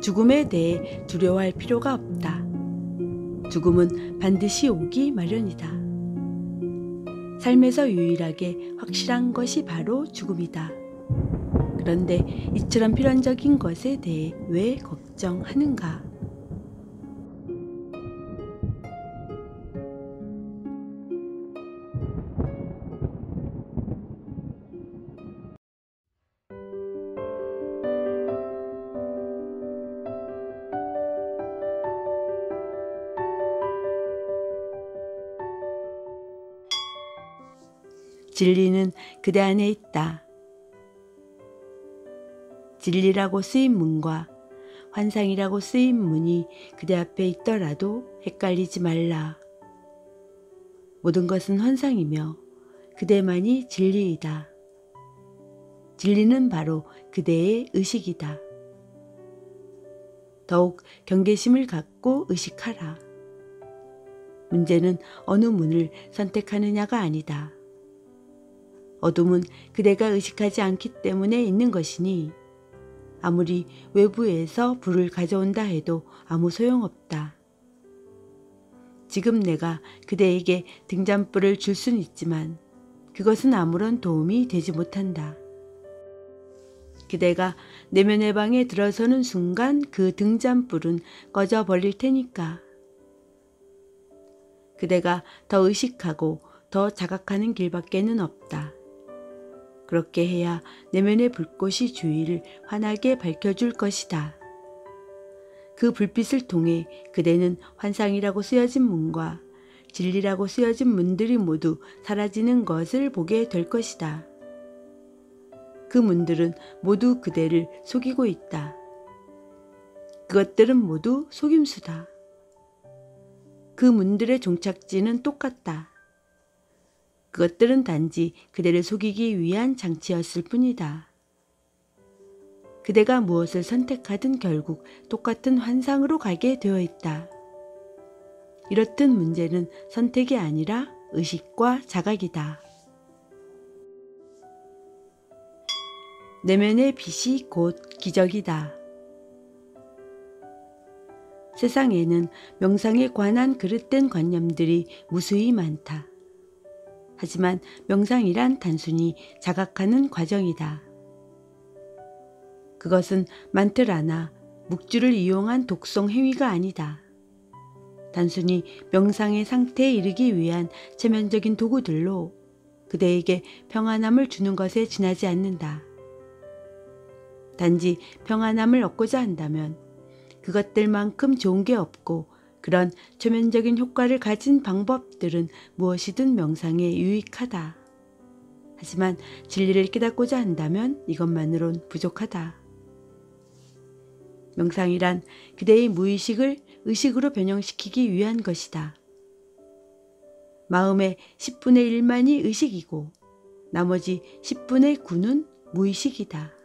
죽음에 대해 두려워할 필요가 없다. 죽음은 반드시 오기 마련이다. 삶에서 유일하게 확실한 것이 바로 죽음이다. 그런데 이처럼 필연적인 것에 대해 왜 걱정하는가? 진리는 그대 안에 있다. 진리라고 쓰인 문과 환상이라고 쓰인 문이 그대 앞에 있더라도 헷갈리지 말라. 모든 것은 환상이며 그대만이 진리이다. 진리는 바로 그대의 의식이다. 더욱 경계심을 갖고 의식하라. 문제는 어느 문을 선택하느냐가 아니다. 어둠은 그대가 의식하지 않기 때문에 있는 것이니 아무리 외부에서 불을 가져온다 해도 아무 소용없다. 지금 내가 그대에게 등잔불을 줄 수는 있지만 그것은 아무런 도움이 되지 못한다. 그대가 내면의 방에 들어서는 순간 그 등잔불은 꺼져 버릴 테니까. 그대가 더 의식하고 더 자각하는 길밖에는 없다. 그렇게 해야 내면의 불꽃이 주위를 환하게 밝혀줄 것이다. 그 불빛을 통해 그대는 환상이라고 쓰여진 문과 진리라고 쓰여진 문들이 모두 사라지는 것을 보게 될 것이다. 그 문들은 모두 그대를 속이고 있다. 그것들은 모두 속임수다. 그 문들의 종착지는 똑같다. 그것들은 단지 그대를 속이기 위한 장치였을 뿐이다. 그대가 무엇을 선택하든 결국 똑같은 환상으로 가게 되어 있다. 이렇듯 문제는 선택이 아니라 의식과 자각이다. 내면의 빛이 곧 기적이다. 세상에는 명상에 관한 그릇된 관념들이 무수히 많다. 하지만 명상이란 단순히 자각하는 과정이다. 그것은 만트라나 묵주를 이용한 독성 행위가 아니다. 단순히 명상의 상태에 이르기 위한 체면적인 도구들로 그대에게 평안함을 주는 것에 지나지 않는다. 단지 평안함을 얻고자 한다면 그것들만큼 좋은 게 없고 그런 초면적인 효과를 가진 방법들은 무엇이든 명상에 유익하다. 하지만 진리를 깨닫고자 한다면 이것만으론 부족하다. 명상이란 그대의 무의식을 의식으로 변형시키기 위한 것이다. 마음의 10분의 1만이 의식이고 나머지 10분의 9는 무의식이다.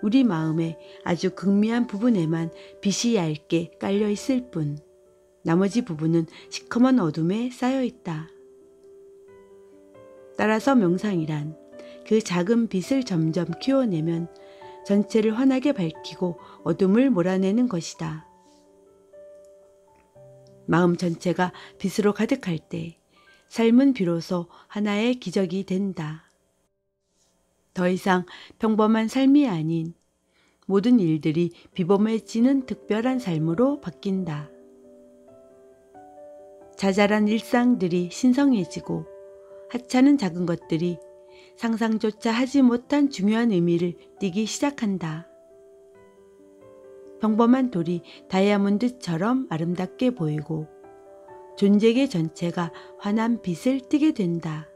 우리 마음의 아주 극미한 부분에만 빛이 얇게 깔려 있을 뿐 나머지 부분은 시커먼 어둠에 쌓여 있다. 따라서 명상이란 그 작은 빛을 점점 키워내면 전체를 환하게 밝히고 어둠을 몰아내는 것이다. 마음 전체가 빛으로 가득할 때 삶은 비로소 하나의 기적이 된다. 더 이상 평범한 삶이 아닌 모든 일들이 비범해지는 특별한 삶으로 바뀐다. 자잘한 일상들이 신성해지고 하찮은 작은 것들이 상상조차 하지 못한 중요한 의미를 띠기 시작한다. 평범한 돌이 다이아몬드처럼 아름답게 보이고 존재계 전체가 환한 빛을 띠게 된다.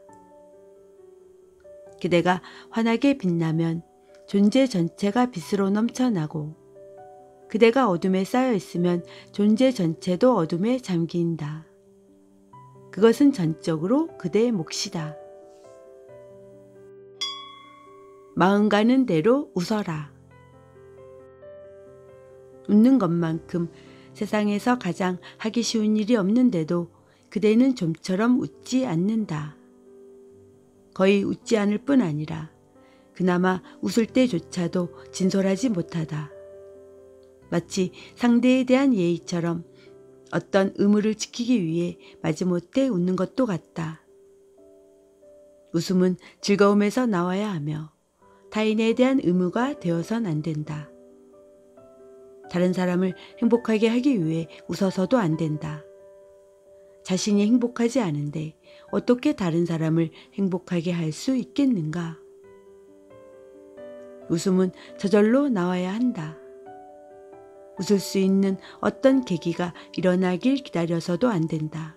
그대가 환하게 빛나면 존재 전체가 빛으로 넘쳐나고 그대가 어둠에 쌓여 있으면 존재 전체도 어둠에 잠긴다. 그것은 전적으로 그대의 몫이다. 마음 가는 대로 웃어라. 웃는 것만큼 세상에서 가장 하기 쉬운 일이 없는데도 그대는 좀처럼 웃지 않는다. 거의 웃지 않을 뿐 아니라 그나마 웃을 때조차도 진솔하지 못하다. 마치 상대에 대한 예의처럼 어떤 의무를 지키기 위해 마지못해 웃는 것도 같다. 웃음은 즐거움에서 나와야 하며 타인에 대한 의무가 되어선 안 된다. 다른 사람을 행복하게 하기 위해 웃어서도 안 된다. 자신이 행복하지 않은데 어떻게 다른 사람을 행복하게 할 수 있겠는가? 웃음은 저절로 나와야 한다. 웃을 수 있는 어떤 계기가 일어나길 기다려서도 안 된다.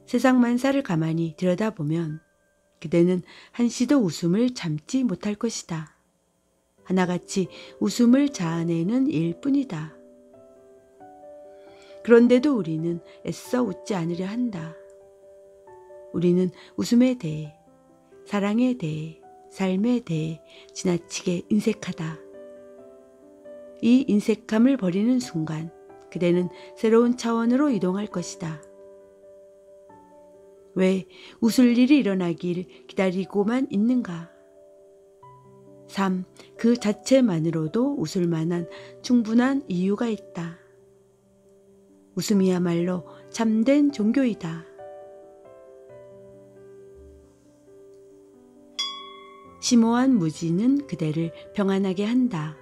세상 만사를 가만히 들여다보면 그대는 한시도 웃음을 참지 못할 것이다. 하나같이 웃음을 자아내는 일뿐이다. 그런데도 우리는 애써 웃지 않으려 한다. 우리는 웃음에 대해, 사랑에 대해, 삶에 대해 지나치게 인색하다. 이 인색함을 버리는 순간 그대는 새로운 차원으로 이동할 것이다. 왜 웃을 일이 일어나길 기다리고만 있는가? 삶 그 자체만으로도 웃을 만한 충분한 이유가 있다. 웃음이야말로 참된 종교이다. 심오한 무지는 그대를 평안하게 한다.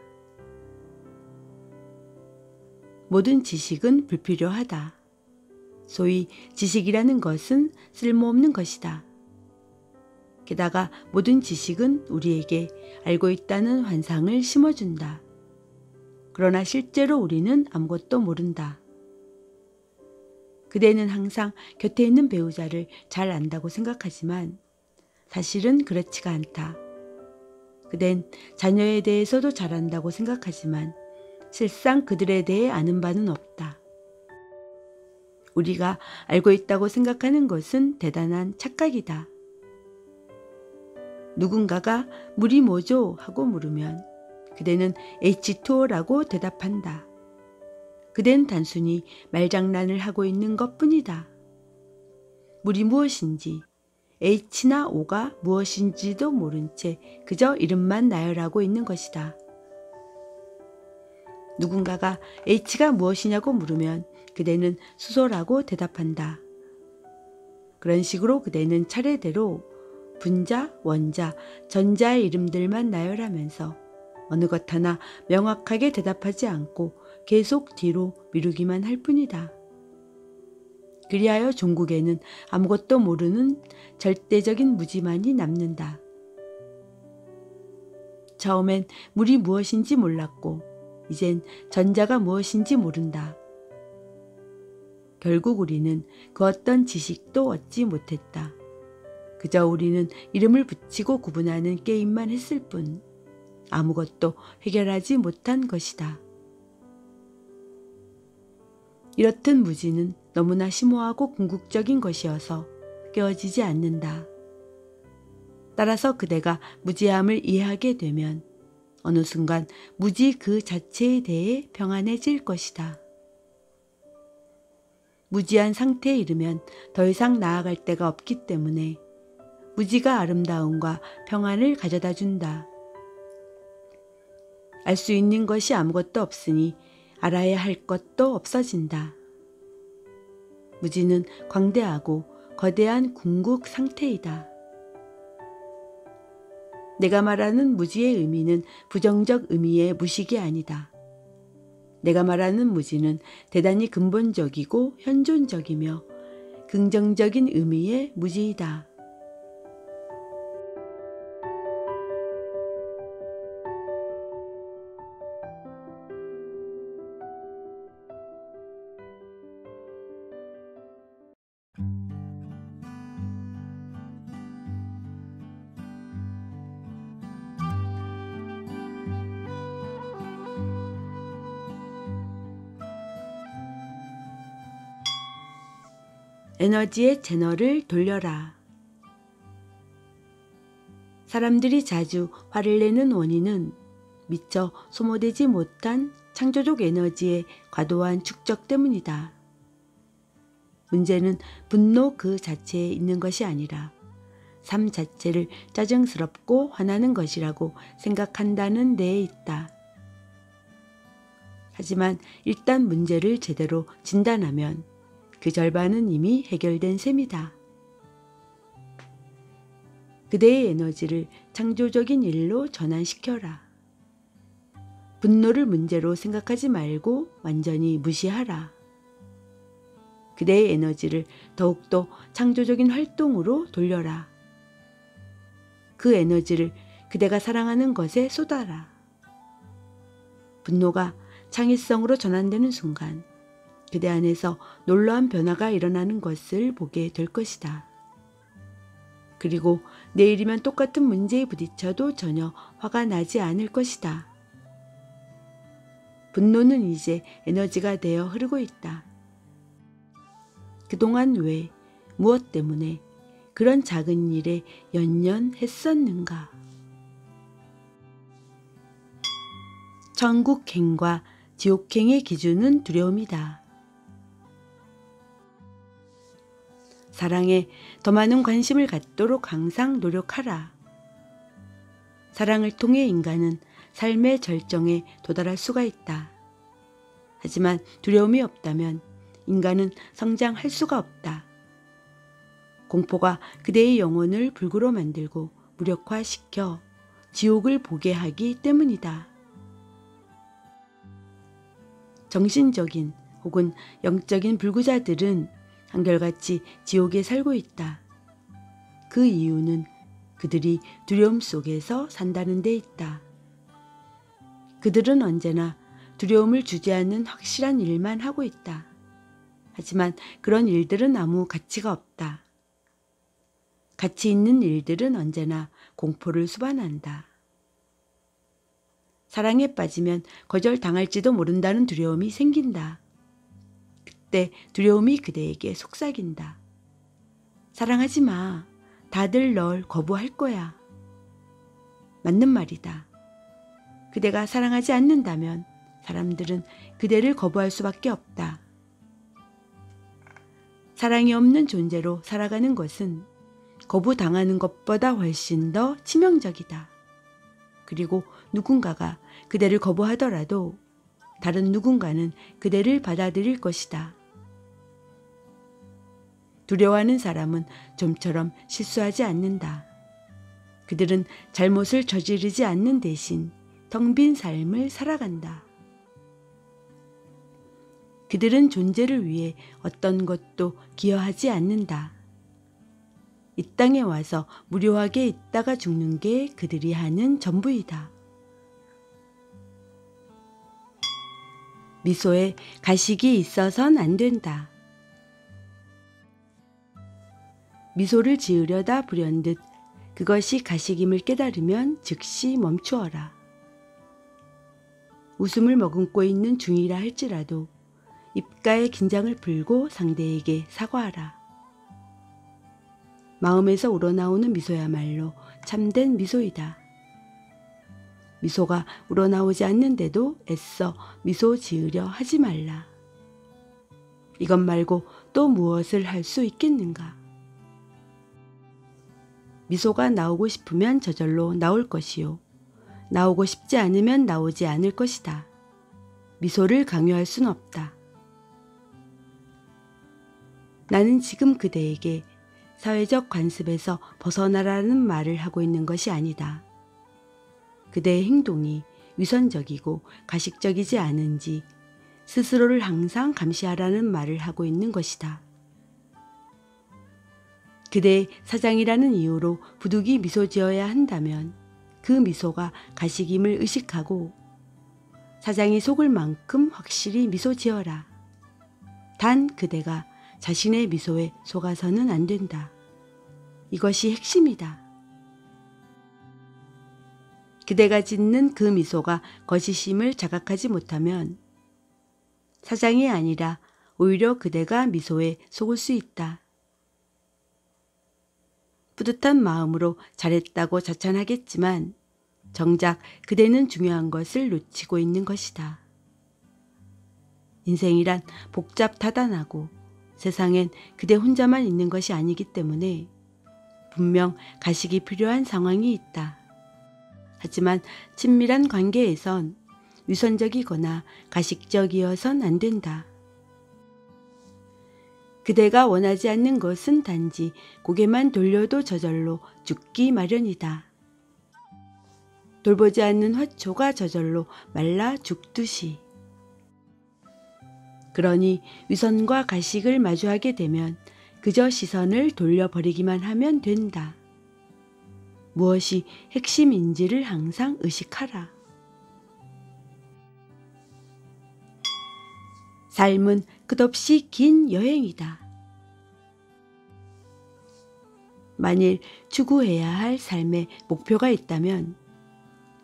모든 지식은 불필요하다. 소위 지식이라는 것은 쓸모없는 것이다. 게다가 모든 지식은 우리에게 알고 있다는 환상을 심어준다. 그러나 실제로 우리는 아무것도 모른다. 그대는 항상 곁에 있는 배우자를 잘 안다고 생각하지만 사실은 그렇지가 않다. 그댄 자녀에 대해서도 잘 안다고 생각하지만 실상 그들에 대해 아는 바는 없다. 우리가 알고 있다고 생각하는 것은 대단한 착각이다. 누군가가 물이 뭐죠? 하고 물으면 그대는 H2O라고 대답한다. 그댄 단순히 말장난을 하고 있는 것뿐이다. 물이 무엇인지, H나 O가 무엇인지도 모른 채 그저 이름만 나열하고 있는 것이다. 누군가가 H가 무엇이냐고 물으면 그대는 수소라고 대답한다. 그런 식으로 그대는 차례대로 분자, 원자, 전자의 이름들만 나열하면서 어느 것 하나 명확하게 대답하지 않고 계속 뒤로 미루기만 할 뿐이다. 그리하여 종국에는 아무것도 모르는 절대적인 무지만이 남는다. 처음엔 물이 무엇인지 몰랐고 이젠 전자가 무엇인지 모른다. 결국 우리는 그 어떤 지식도 얻지 못했다. 그저 우리는 이름을 붙이고 구분하는 게임만 했을 뿐 아무것도 해결하지 못한 것이다. 이렇듯 무지는 너무나 심오하고 궁극적인 것이어서 깨어지지 않는다. 따라서 그대가 무지함을 이해하게 되면 어느 순간 무지 그 자체에 대해 평안해질 것이다. 무지한 상태에 이르면 더 이상 나아갈 데가 없기 때문에 무지가 아름다움과 평안을 가져다 준다. 알 수 있는 것이 아무것도 없으니 알아야 할 것도 없어진다. 무지는 광대하고 거대한 궁극 상태이다. 내가 말하는 무지의 의미는 부정적 의미의 무식이 아니다. 내가 말하는 무지는 대단히 근본적이고 현존적이며 긍정적인 의미의 무지이다. 에너지의 채널을 돌려라. 사람들이 자주 화를 내는 원인은 미처 소모되지 못한 창조적 에너지의 과도한 축적 때문이다. 문제는 분노 그 자체에 있는 것이 아니라 삶 자체를 짜증스럽고 화나는 것이라고 생각한다는 데에 있다. 하지만 일단 문제를 제대로 진단하면 그 절반은 이미 해결된 셈이다. 그대의 에너지를 창조적인 일로 전환시켜라. 분노를 문제로 생각하지 말고 완전히 무시하라. 그대의 에너지를 더욱더 창조적인 활동으로 돌려라. 그 에너지를 그대가 사랑하는 것에 쏟아라. 분노가 창의성으로 전환되는 순간 그대 안에서 놀라운 변화가 일어나는 것을 보게 될 것이다. 그리고 내일이면 똑같은 문제에 부딪혀도 전혀 화가 나지 않을 것이다. 분노는 이제 에너지가 되어 흐르고 있다. 그동안 왜, 무엇 때문에 그런 작은 일에 연연했었는가? 천국행과 지옥행의 기준은 두려움이다. 사랑에 더 많은 관심을 갖도록 항상 노력하라. 사랑을 통해 인간은 삶의 절정에 도달할 수가 있다. 하지만 두려움이 없다면 인간은 성장할 수가 없다. 공포가 그대의 영혼을 불구로 만들고 무력화시켜 지옥을 보게 하기 때문이다. 정신적인 혹은 영적인 불구자들은 한결같이 지옥에 살고 있다. 그 이유는 그들이 두려움 속에서 산다는 데 있다. 그들은 언제나 두려움을 주지 않는 확실한 일만 하고 있다. 하지만 그런 일들은 아무 가치가 없다. 가치 있는 일들은 언제나 공포를 수반한다. 사랑에 빠지면 거절당할지도 모른다는 두려움이 생긴다. 그때 두려움이 그대에게 속삭인다. 사랑하지 마. 다들 널 거부할 거야. 맞는 말이다. 그대가 사랑하지 않는다면 사람들은 그대를 거부할 수밖에 없다. 사랑이 없는 존재로 살아가는 것은 거부당하는 것보다 훨씬 더 치명적이다. 그리고 누군가가 그대를 거부하더라도 다른 누군가는 그대를 받아들일 것이다. 두려워하는 사람은 좀처럼 실수하지 않는다. 그들은 잘못을 저지르지 않는 대신 텅 빈 삶을 살아간다. 그들은 존재를 위해 어떤 것도 기여하지 않는다. 이 땅에 와서 무료하게 있다가 죽는 게 그들이 하는 전부이다. 미소에 가식이 있어선 안 된다. 미소를 지으려다 불현듯 그것이 가식임을 깨달으면 즉시 멈추어라. 웃음을 머금고 있는 중이라 할지라도 입가의 긴장을 풀고 상대에게 사과하라. 마음에서 우러나오는 미소야말로 참된 미소이다. 미소가 우러나오지 않는데도 애써 미소 지으려 하지 말라. 이것 말고 또 무엇을 할 수 있겠는가? 미소가 나오고 싶으면 저절로 나올 것이요. 나오고 싶지 않으면 나오지 않을 것이다. 미소를 강요할 순 없다. 나는 지금 그대에게 사회적 관습에서 벗어나라는 말을 하고 있는 것이 아니다. 그대의 행동이 위선적이고 가식적이지 않은지 스스로를 항상 감시하라는 말을 하고 있는 것이다. 그대의 사장이라는 이유로 부득이 미소 지어야 한다면 그 미소가 가식임을 의식하고 사장이 속을 만큼 확실히 미소 지어라. 단 그대가 자신의 미소에 속아서는 안 된다. 이것이 핵심이다. 그대가 짓는 그 미소가 거짓임을 자각하지 못하면 사장이 아니라 오히려 그대가 미소에 속을 수 있다. 뿌듯한 마음으로 잘했다고 자찬하겠지만 정작 그대는 중요한 것을 놓치고 있는 것이다. 인생이란 복잡다단하고 세상엔 그대 혼자만 있는 것이 아니기 때문에 분명 가식이 필요한 상황이 있다. 하지만 친밀한 관계에선 위선적이거나 가식적이어선 안 된다. 그대가 원하지 않는 것은 단지 고개만 돌려도 저절로 죽기 마련이다. 돌보지 않는 화초가 저절로 말라 죽듯이. 그러니 위선과 가식을 마주하게 되면 그저 시선을 돌려버리기만 하면 된다. 무엇이 핵심인지를 항상 의식하라. 삶은 끝없이 긴 여행이다. 만일 추구해야 할 삶의 목표가 있다면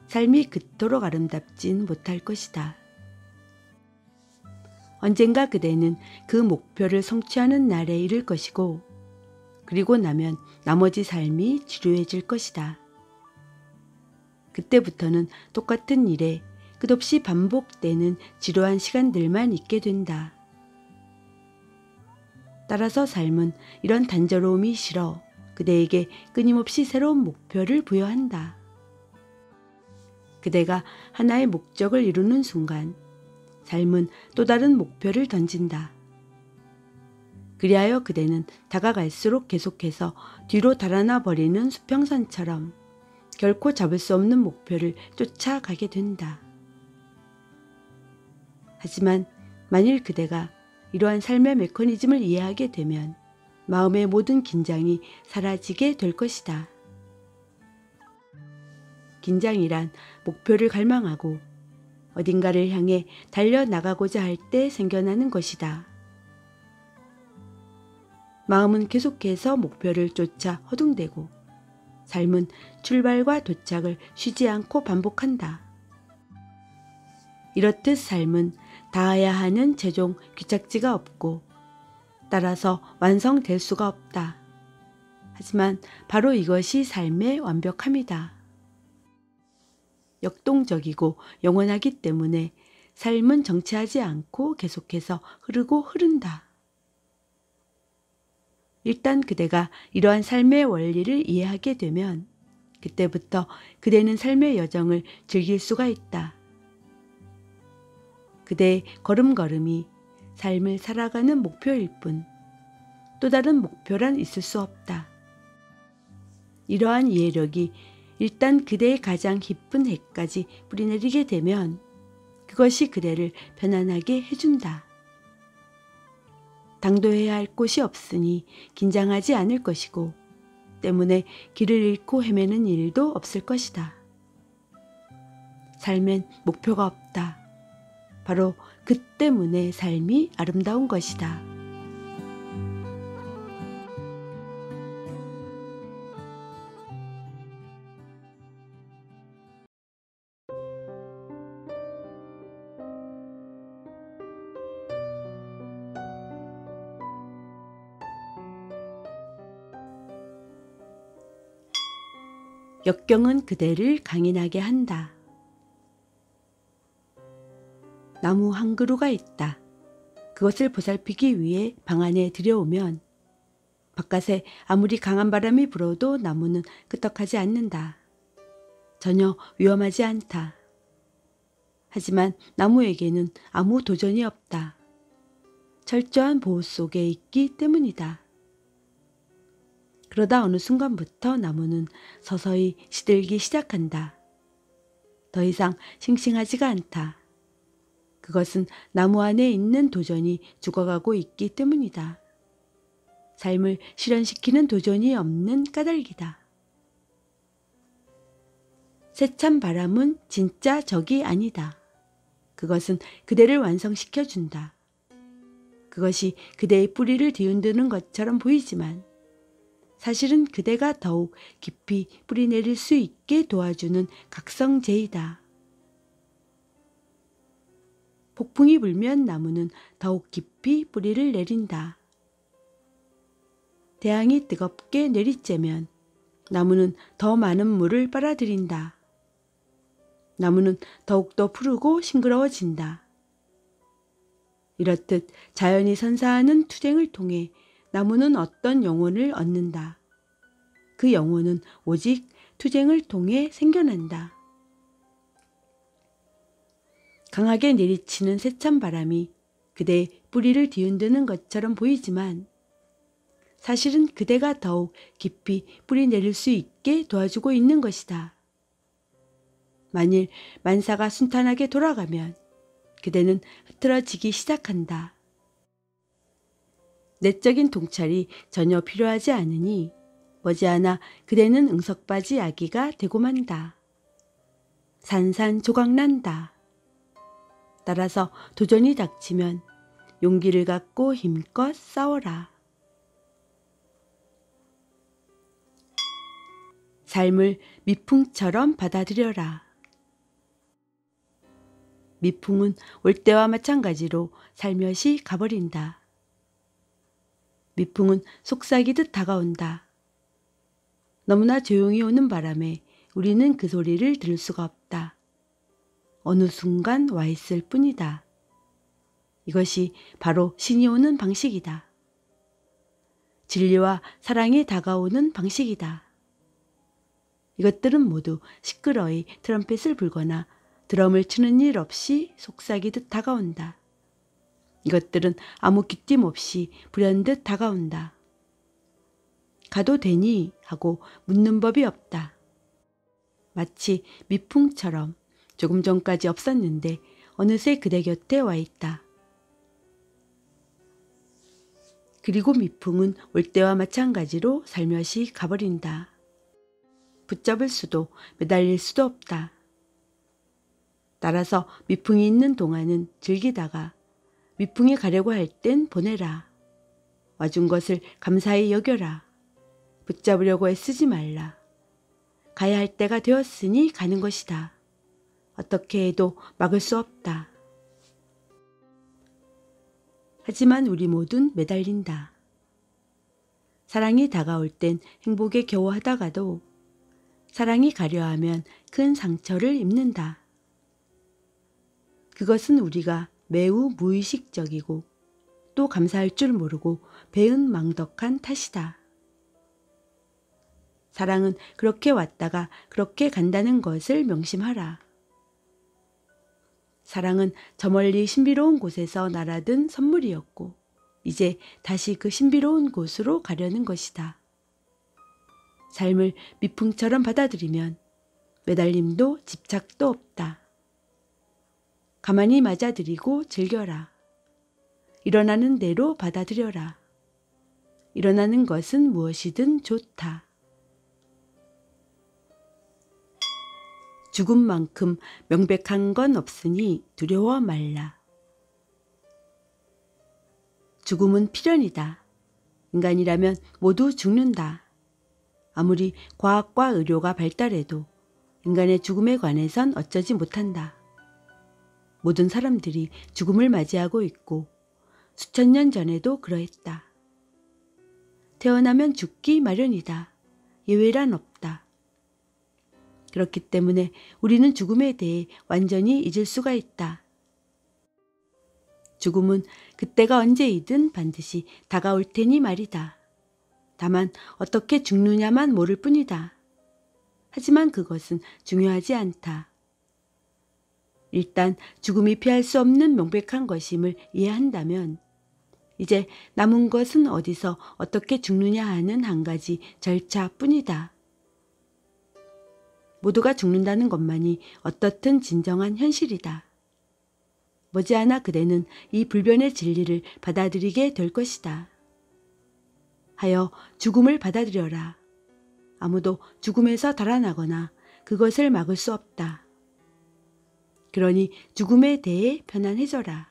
삶이 그토록 아름답진 못할 것이다. 언젠가 그대는 그 목표를 성취하는 날에 이를 것이고, 그리고 나면 나머지 삶이 지루해질 것이다. 그때부터는 똑같은 일에 끝없이 반복되는 지루한 시간들만 있게 된다. 따라서 삶은 이런 단조로움이 싫어 그대에게 끊임없이 새로운 목표를 부여한다. 그대가 하나의 목적을 이루는 순간 삶은 또 다른 목표를 던진다. 그리하여 그대는 다가갈수록 계속해서 뒤로 달아나 버리는 수평선처럼 결코 잡을 수 없는 목표를 쫓아가게 된다. 하지만 만일 그대가 이러한 삶의 메커니즘을 이해하게 되면 마음의 모든 긴장이 사라지게 될 것이다. 긴장이란 목표를 갈망하고 어딘가를 향해 달려나가고자 할 때 생겨나는 것이다. 마음은 계속해서 목표를 쫓아 허둥대고 삶은 출발과 도착을 쉬지 않고 반복한다. 이렇듯 삶은 닿아야 하는 최종 귀착지가 없고 따라서 완성될 수가 없다. 하지만 바로 이것이 삶의 완벽함이다. 역동적이고 영원하기 때문에 삶은 정체하지 않고 계속해서 흐르고 흐른다. 일단 그대가 이러한 삶의 원리를 이해하게 되면 그때부터 그대는 삶의 여정을 즐길 수가 있다. 그대의 걸음걸음이 삶을 살아가는 목표일 뿐 또 다른 목표란 있을 수 없다. 이러한 이해력이 일단 그대의 가장 깊은 핵까지 뿌리내리게 되면 그것이 그대를 편안하게 해준다. 당도해야 할 곳이 없으니 긴장하지 않을 것이고 때문에 길을 잃고 헤매는 일도 없을 것이다. 삶엔 목표가 없다. 바로 그 때문에 삶이 아름다운 것이다. 역경은 그대를 강인하게 한다. 나무 한 그루가 있다. 그것을 보살피기 위해 방 안에 들여오면 바깥에 아무리 강한 바람이 불어도 나무는 끄떡하지 않는다. 전혀 위험하지 않다. 하지만 나무에게는 아무 도전이 없다. 철저한 보호 속에 있기 때문이다. 그러다 어느 순간부터 나무는 서서히 시들기 시작한다. 더 이상 싱싱하지가 않다. 그것은 나무 안에 있는 도전이 죽어가고 있기 때문이다. 삶을 실현시키는 도전이 없는 까닭이다. 세찬 바람은 진짜 적이 아니다. 그것은 그대를 완성시켜준다. 그것이 그대의 뿌리를 뒤흔드는 것처럼 보이지만 사실은 그대가 더욱 깊이 뿌리내릴 수 있게 도와주는 각성제이다. 폭풍이 불면 나무는 더욱 깊이 뿌리를 내린다. 태양이 뜨겁게 내리쬐면 나무는 더 많은 물을 빨아들인다. 나무는 더욱더 푸르고 싱그러워진다. 이렇듯 자연이 선사하는 투쟁을 통해 나무는 어떤 영혼을 얻는다. 그 영혼은 오직 투쟁을 통해 생겨난다. 강하게 내리치는 세찬 바람이 그대의 뿌리를 뒤흔드는 것처럼 보이지만 사실은 그대가 더욱 깊이 뿌리 내릴 수 있게 도와주고 있는 것이다. 만일 만사가 순탄하게 돌아가면 그대는 흐트러지기 시작한다. 내적인 통찰이 전혀 필요하지 않으니 머지않아 그대는 응석바지 아기가 되고 만다. 산산조각난다. 따라서 도전이 닥치면 용기를 갖고 힘껏 싸워라. 삶을 미풍처럼 받아들여라. 미풍은 올 때와 마찬가지로 살며시 가버린다. 미풍은 속삭이듯 다가온다. 너무나 조용히 오는 바람에 우리는 그 소리를 들을 수가 없다. 어느 순간 와 있을 뿐이다. 이것이 바로 신이 오는 방식이다. 진리와 사랑이 다가오는 방식이다. 이것들은 모두 시끄러이 트럼펫을 불거나 드럼을 치는 일 없이 속삭이듯 다가온다. 이것들은 아무 귀띔 없이 불현듯 다가온다. 가도 되니 하고 묻는 법이 없다. 마치 미풍처럼 조금 전까지 없었는데 어느새 그대 곁에 와 있다. 그리고 미풍은 올 때와 마찬가지로 살며시 가버린다. 붙잡을 수도 매달릴 수도 없다. 따라서 미풍이 있는 동안은 즐기다가 미풍이 가려고 할 땐 보내라. 와준 것을 감사히 여겨라. 붙잡으려고 애쓰지 말라. 가야 할 때가 되었으니 가는 것이다. 어떻게 해도 막을 수 없다. 하지만 우리 모두는 매달린다. 사랑이 다가올 땐 행복에 겨워하다가도 사랑이 가려 하면 큰 상처를 입는다. 그것은 우리가 매우 무의식적이고 또 감사할 줄 모르고 배은망덕한 탓이다. 사랑은 그렇게 왔다가 그렇게 간다는 것을 명심하라. 사랑은 저 멀리 신비로운 곳에서 날아든 선물이었고 이제 다시 그 신비로운 곳으로 가려는 것이다. 삶을 미풍처럼 받아들이면 매달림도 집착도 없다. 가만히 맞아들이고 즐겨라. 일어나는 대로 받아들여라. 일어나는 것은 무엇이든 좋다. 죽음만큼 명백한 건 없으니 두려워 말라. 죽음은 필연이다. 인간이라면 모두 죽는다. 아무리 과학과 의료가 발달해도 인간의 죽음에 관해선 어쩌지 못한다. 모든 사람들이 죽음을 맞이하고 있고 수천 년 전에도 그러했다. 태어나면 죽기 마련이다. 예외란 없다. 그렇기 때문에 우리는 죽음에 대해 완전히 잊을 수가 있다. 죽음은 그때가 언제이든 반드시 다가올 테니 말이다. 다만 어떻게 죽느냐만 모를 뿐이다. 하지만 그것은 중요하지 않다. 일단 죽음이 피할 수 없는 명백한 것임을 이해한다면 이제 남은 것은 어디서 어떻게 죽느냐 하는 한 가지 절차뿐이다. 모두가 죽는다는 것만이 어떻든 진정한 현실이다. 머지않아 그대는 이 불변의 진리를 받아들이게 될 것이다. 하여 죽음을 받아들여라. 아무도 죽음에서 달아나거나 그것을 막을 수 없다. 그러니 죽음에 대해 편안해져라.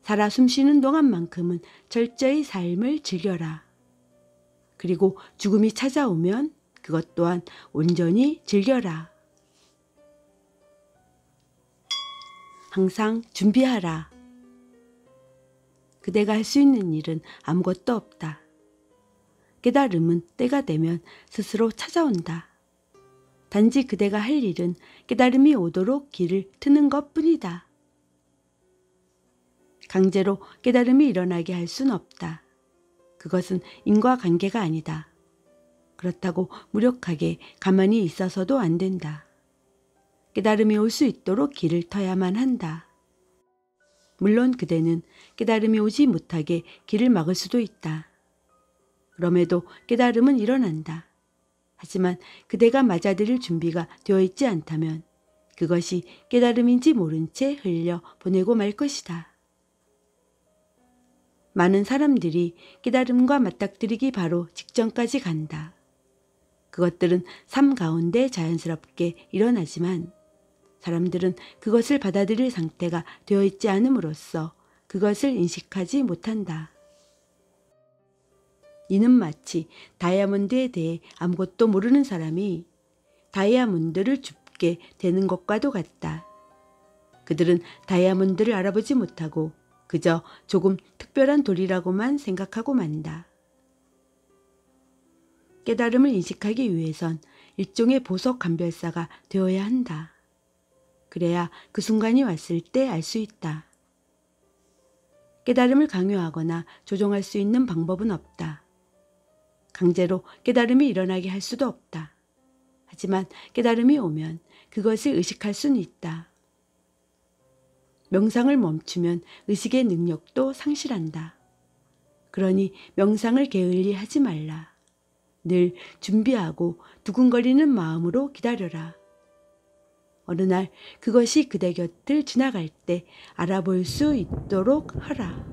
살아 숨쉬는 동안만큼은 철저히 삶을 즐겨라. 그리고 죽음이 찾아오면 그것 또한 온전히 즐겨라. 항상 준비하라. 그대가 할 수 있는 일은 아무것도 없다. 깨달음은 때가 되면 스스로 찾아온다. 단지 그대가 할 일은 깨달음이 오도록 길을 트는 것뿐이다. 강제로 깨달음이 일어나게 할 순 없다. 그것은 인과관계가 아니다. 그렇다고 무력하게 가만히 있어서도 안 된다. 깨달음이 올 수 있도록 길을 터야만 한다. 물론 그대는 깨달음이 오지 못하게 길을 막을 수도 있다. 그럼에도 깨달음은 일어난다. 하지만 그대가 맞아들일 준비가 되어 있지 않다면 그것이 깨달음인지 모른 채 흘려 보내고 말 것이다. 많은 사람들이 깨달음과 맞닥뜨리기 바로 직전까지 간다. 그것들은 삶 가운데 자연스럽게 일어나지만 사람들은 그것을 받아들일 상태가 되어 있지 않음으로써 그것을 인식하지 못한다. 이는 마치 다이아몬드에 대해 아무것도 모르는 사람이 다이아몬드를 줍게 되는 것과도 같다. 그들은 다이아몬드를 알아보지 못하고 그저 조금 특별한 돌이라고만 생각하고 만다. 깨달음을 인식하기 위해선 일종의 보석 감별사가 되어야 한다. 그래야 그 순간이 왔을 때 알 수 있다. 깨달음을 강요하거나 조종할 수 있는 방법은 없다. 강제로 깨달음이 일어나게 할 수도 없다. 하지만 깨달음이 오면 그것을 의식할 수는 있다. 명상을 멈추면 의식의 능력도 상실한다. 그러니 명상을 게을리 하지 말라. 늘 준비하고 두근거리는 마음으로 기다려라. 어느 날 그것이 그대 곁을 지나갈 때 알아볼 수 있도록 하라.